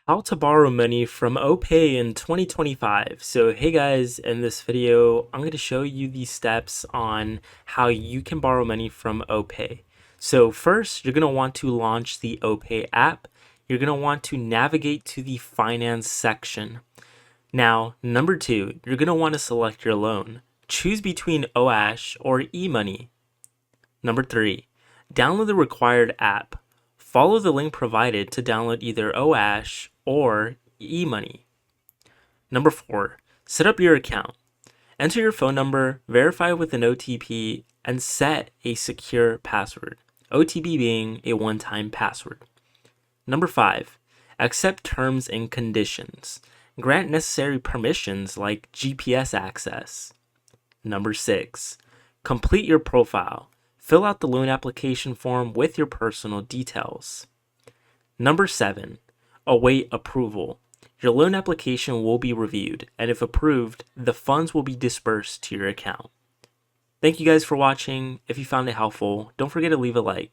How to borrow money from Opay in 2025. So hey guys, in this video, I'm going to show you the steps on how you can borrow money from Opay. So first, you're going to want to launch the Opay app. You're going to want to navigate to the finance section. Now, number two, you're going to want to select your loan. Choose between OAsh or eMoney. Number three, download the required app. Follow the link provided to download either OAsh or eMoney. Number four, set up your account. Enter your phone number, verify with an OTP, and set a secure password. OTP being a one-time password. Number five, accept terms and conditions. Grant necessary permissions like GPS access. Number six, complete your profile. Fill out the loan application form with your personal details. Number seven, await approval. Your loan application will be reviewed, and if approved, the funds will be dispersed to your account. Thank you guys for watching. If you found it helpful, don't forget to leave a like.